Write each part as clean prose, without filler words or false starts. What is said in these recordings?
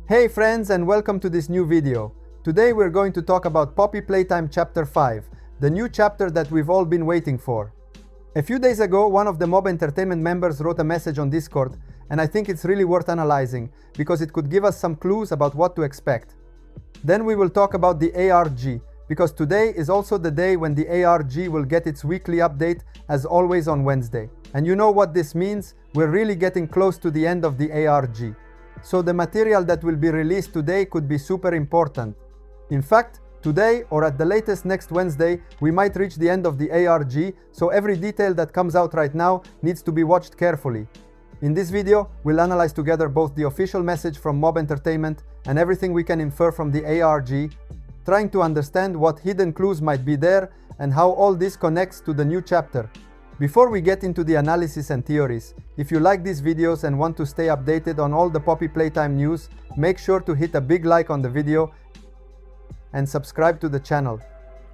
Hey friends, and welcome to this new video. Today we're going to talk about Poppy Playtime Chapter 5, the new chapter that we've all been waiting for. A few days ago, one of the Mob Entertainment members wrote a message on Discord, and I think it's really worth analyzing, because it could give us some clues about what to expect. Then we will talk about the ARG, because today is also the day when the ARG will get its weekly update, as always on Wednesday. And you know what this means? We're really getting close to the end of the ARG. So the material that will be released today could be super important. In fact, today or at the latest next Wednesday, we might reach the end of the ARG, so every detail that comes out right now needs to be watched carefully. In this video, we'll analyze together both the official message from Mob Entertainment and everything we can infer from the ARG, trying to understand what hidden clues might be there and how all this connects to the new chapter. Before we get into the analysis and theories, if you like these videos and want to stay updated on all the Poppy Playtime news, make sure to hit a big like on the video and subscribe to the channel.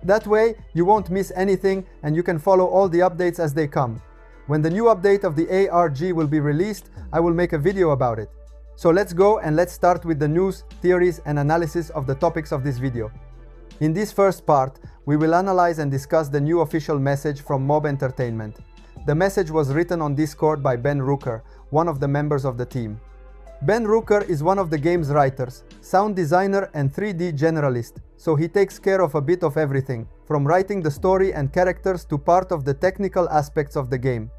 That way, you won't miss anything and you can follow all the updates as they come. When the new update of the ARG will be released, I will make a video about it. So let's go and let's start with the news, theories and analysis of the topics of this video. In this first part, we will analyze and discuss the new official message from Mob Entertainment. The message was written on Discord by Ben Rooker, one of the members of the team. Ben Rooker is one of the game's writers, sound designer and 3D generalist, so he takes care of a bit of everything, from writing the story and characters to part of the technical aspects of the game.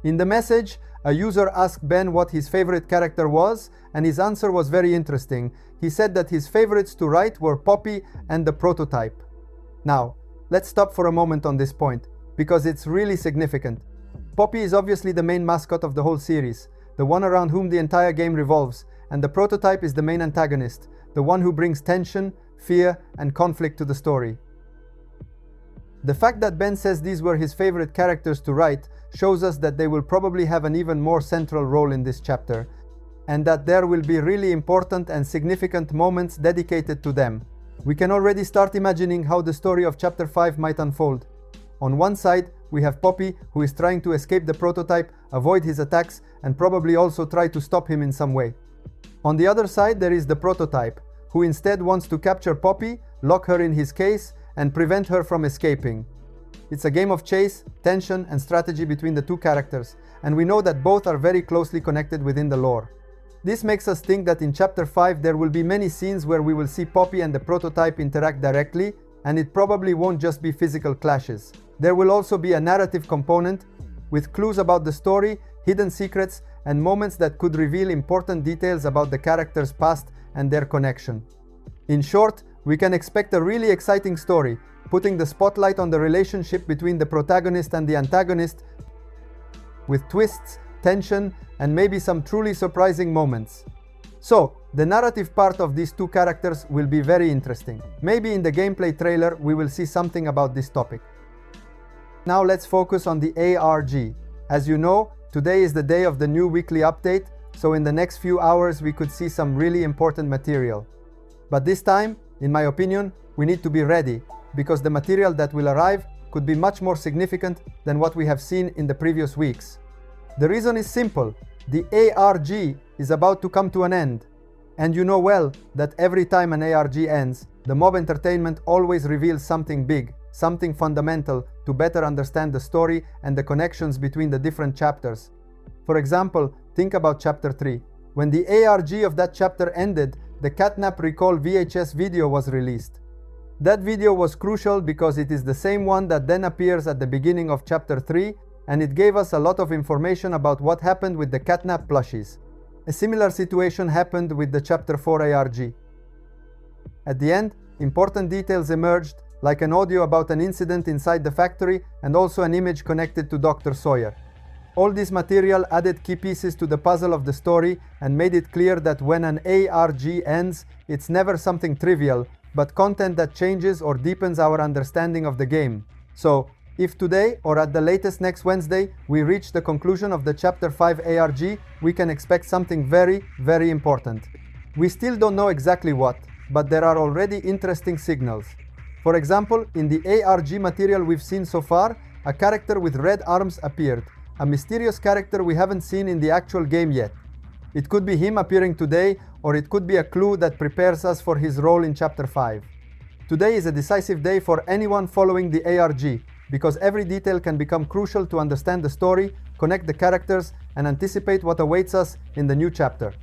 In the message, a user asked Ben what his favorite character was, and his answer was very interesting. He said that his favorites to write were Poppy and the prototype. Now, let's stop for a moment on this point, because it's really significant. Poppy is obviously the main mascot of the whole series, the one around whom the entire game revolves, and the prototype is the main antagonist, the one who brings tension, fear, and conflict to the story. The fact that Ben says these were his favorite characters to write shows us that they will probably have an even more central role in this chapter, and that there will be really important and significant moments dedicated to them. We can already start imagining how the story of Chapter 5 might unfold. On one side, we have Poppy, who is trying to escape the prototype, avoid his attacks, and probably also try to stop him in some way. On the other side, there is the prototype, who instead wants to capture Poppy, lock her in his case, and prevent her from escaping. It's a game of chase, tension, and strategy between the two characters, and we know that both are very closely connected within the lore. This makes us think that in Chapter 5 there will be many scenes where we will see Poppy and the prototype interact directly, and it probably won't just be physical clashes. There will also be a narrative component, with clues about the story, hidden secrets, and moments that could reveal important details about the characters' past and their connection. In short, we can expect a really exciting story, putting the spotlight on the relationship between the protagonist and the antagonist, with twists, tension, and maybe some truly surprising moments. So, the narrative part of these two characters will be very interesting. Maybe in the gameplay trailer we will see something about this topic. Now let's focus on the ARG. As you know, today is the day of the new weekly update, so in the next few hours we could see some really important material. But this time, in my opinion, we need to be ready, because the material that will arrive could be much more significant than what we have seen in the previous weeks. The reason is simple. The ARG is about to come to an end. And you know well that every time an ARG ends, the Mob Entertainment always reveals something big, something fundamental to better understand the story and the connections between the different chapters. For example, think about Chapter 3. When the ARG of that chapter ended, the Catnap Recall VHS video was released. That video was crucial because it is the same one that then appears at the beginning of Chapter 3, and it gave us a lot of information about what happened with the Catnap plushies. A similar situation happened with the Chapter 4 ARG. At the end, important details emerged, like an audio about an incident inside the factory and also an image connected to Dr. Sawyer. All this material added key pieces to the puzzle of the story and made it clear that when an ARG ends, it's never something trivial, but content that changes or deepens our understanding of the game. So, if today, or at the latest next Wednesday, we reach the conclusion of the Chapter 5 ARG, we can expect something very, very important. We still don't know exactly what, but there are already interesting signals. For example, in the ARG material we've seen so far, a character with red arms appeared, a mysterious character we haven't seen in the actual game yet. It could be him appearing today, or it could be a clue that prepares us for his role in Chapter 5. Today is a decisive day for anyone following the ARG, because every detail can become crucial to understand the story, connect the characters, and anticipate what awaits us in the new chapter.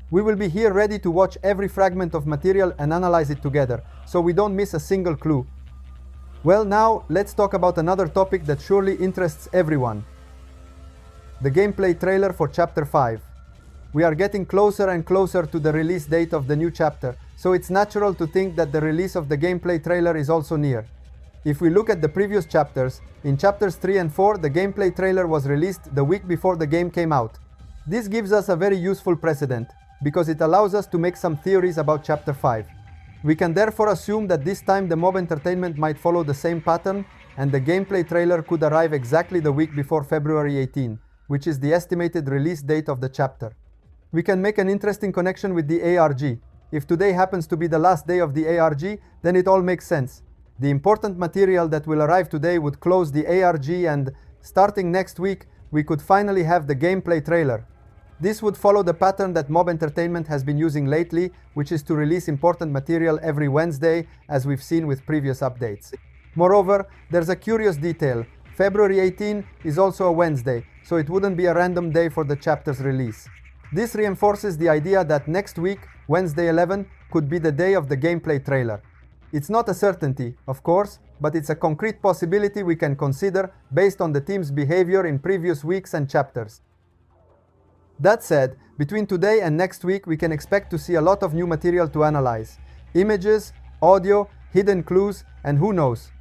We will be here ready to watch every fragment of material and analyze it together, so we don't miss a single clue. Well, now let's talk about another topic that surely interests everyone. The gameplay trailer for Chapter 5. We are getting closer and closer to the release date of the new chapter, so it's natural to think that the release of the gameplay trailer is also near. If we look at the previous chapters, in chapters 3 and 4 the gameplay trailer was released the week before the game came out. This gives us a very useful precedent, because it allows us to make some theories about Chapter 5. We can therefore assume that this time the Mob Entertainment might follow the same pattern, and the gameplay trailer could arrive exactly the week before February 18, which is the estimated release date of the chapter. We can make an interesting connection with the ARG. If today happens to be the last day of the ARG, then it all makes sense. The important material that will arrive today would close the ARG, and, starting next week, we could finally have the gameplay trailer. This would follow the pattern that Mob Entertainment has been using lately, which is to release important material every Wednesday, as we've seen with previous updates. Moreover, there's a curious detail. February 18 is also a Wednesday, so it wouldn't be a random day for the chapter's release. This reinforces the idea that next week, Wednesday 11, could be the day of the gameplay trailer. It's not a certainty, of course, but it's a concrete possibility we can consider based on the team's behavior in previous weeks and chapters. That said, between today and next week we can expect to see a lot of new material to analyze. Images, audio, hidden clues, and who knows,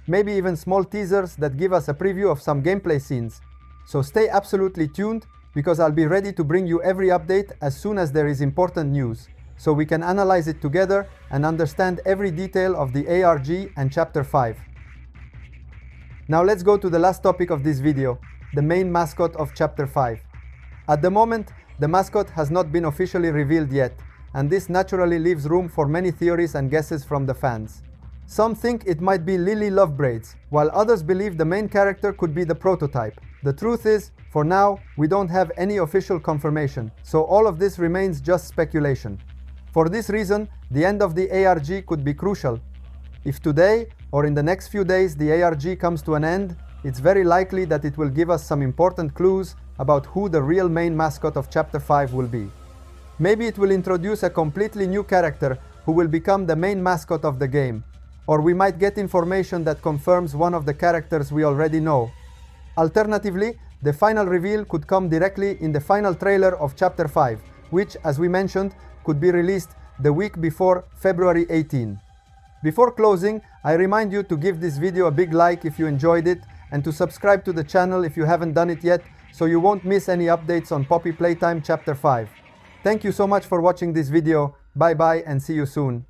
maybe even small teasers that give us a preview of some gameplay scenes. So stay absolutely tuned, because I'll be ready to bring you every update as soon as there is important news, so we can analyze it together and understand every detail of the ARG and Chapter 5. Now let's go to the last topic of this video, the main mascot of Chapter 5. At the moment, the mascot has not been officially revealed yet, and this naturally leaves room for many theories and guesses from the fans. Some think it might be Lily Lovebraids, while others believe the main character could be the prototype. The truth is, for now, we don't have any official confirmation, so all of this remains just speculation. For this reason, the end of the ARG could be crucial. If today, or in the next few days, the ARG comes to an end, it's very likely that it will give us some important clues about who the real main mascot of Chapter 5 will be. Maybe it will introduce a completely new character who will become the main mascot of the game, or we might get information that confirms one of the characters we already know. Alternatively, the final reveal could come directly in the final trailer of Chapter 5, which, as we mentioned, could be released the week before February 18. Before closing, I remind you to give this video a big like if you enjoyed it, and to subscribe to the channel if you haven't done it yet, so you won't miss any updates on Poppy Playtime Chapter 5. Thank you so much for watching this video. Bye bye and see you soon.